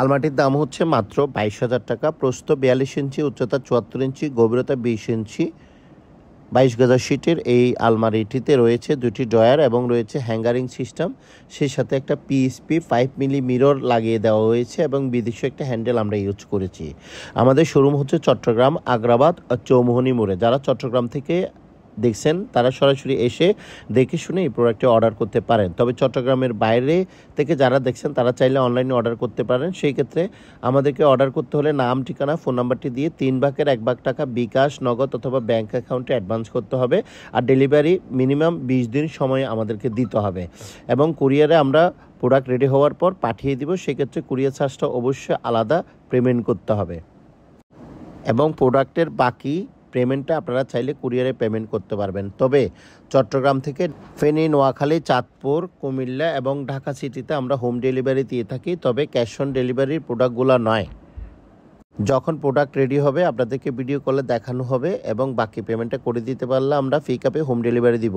আলমারিটির দাম হচ্ছে মাত্র 22,000 টাকা। প্রস্থ 42 ইঞ্চি, উচ্চতা 74 ইঞ্চি, গভীরতা 20 ইঞ্চি। 22 গজ শীটের এই আলমারিটিতে রয়েছে দুটি ড্রয়ার এবং রয়েছে হ্যাঙ্গারিং সিস্টেম। সেই সাথে একটা পিএসপি 5 মিলি মিরর লাগিয়ে দেওয়া হয়েছে এবং বিদেশি একটা হ্যান্ডেল আমরা ইউজ করেছি। আমাদের শোরুম হচ্ছে চট্টগ্রাম আগ্রাবাদ চৌমুহনী মোড়ে। যারা চট্টগ্রাম থেকে দেখছেন তারা সরাসরি এসে দেখে শুনে এই প্রোডাক্টটি অর্ডার করতে পারেন। তবে চট্টগ্রামের বাইরে থেকে যারা দেখছেন তারা চাইলে অনলাইনে অর্ডার করতে পারেন। সেই ক্ষেত্রে আমাদেরকে অর্ডার করতে হলে নাম, ঠিকানা, ফোন নাম্বারটি দিয়ে 3 ভাগের 1 ভাগ টাকা বিকাশ, নগদ অথবা ব্যাংক অ্যাকাউন্টে অ্যাডভান্স করতে হবে। আর ডেলিভারি মিনিমাম 20 দিন সময় আমাদেরকে দিতে হবে এবং কুরিয়ারে আমরা প্রোডাক্ট রেডি হওয়ার পর পাঠিয়ে দিব। সেক্ষেত্রে কুরিয়ার চার্জটা অবশ্যই আলাদা পেমেন্ট করতে হবে এবং প্রোডাক্টের বাকি পেমেন্টটা আপনারা চাইলে কুরিয়ারে পেমেন্ট করতে পারবেন। তবে চট্টগ্রাম থেকে ফেনী, নোয়াখালী, চাঁদপুর, কুমিল্লা এবং ঢাকা সিটিতে আমরা হোম ডেলিভারি দিয়ে থাকি। তবে ক্যাশ অন ডেলিভারির প্রোডাক্টগুলো নয়। যখন প্রোডাক্ট রেডি হবে আপনাদেরকে ভিডিও কলে দেখানো হবে এবং বাকি পেমেন্টটা করে দিতে পারলে আমরা পিক আপে হোম ডেলিভারি দিব।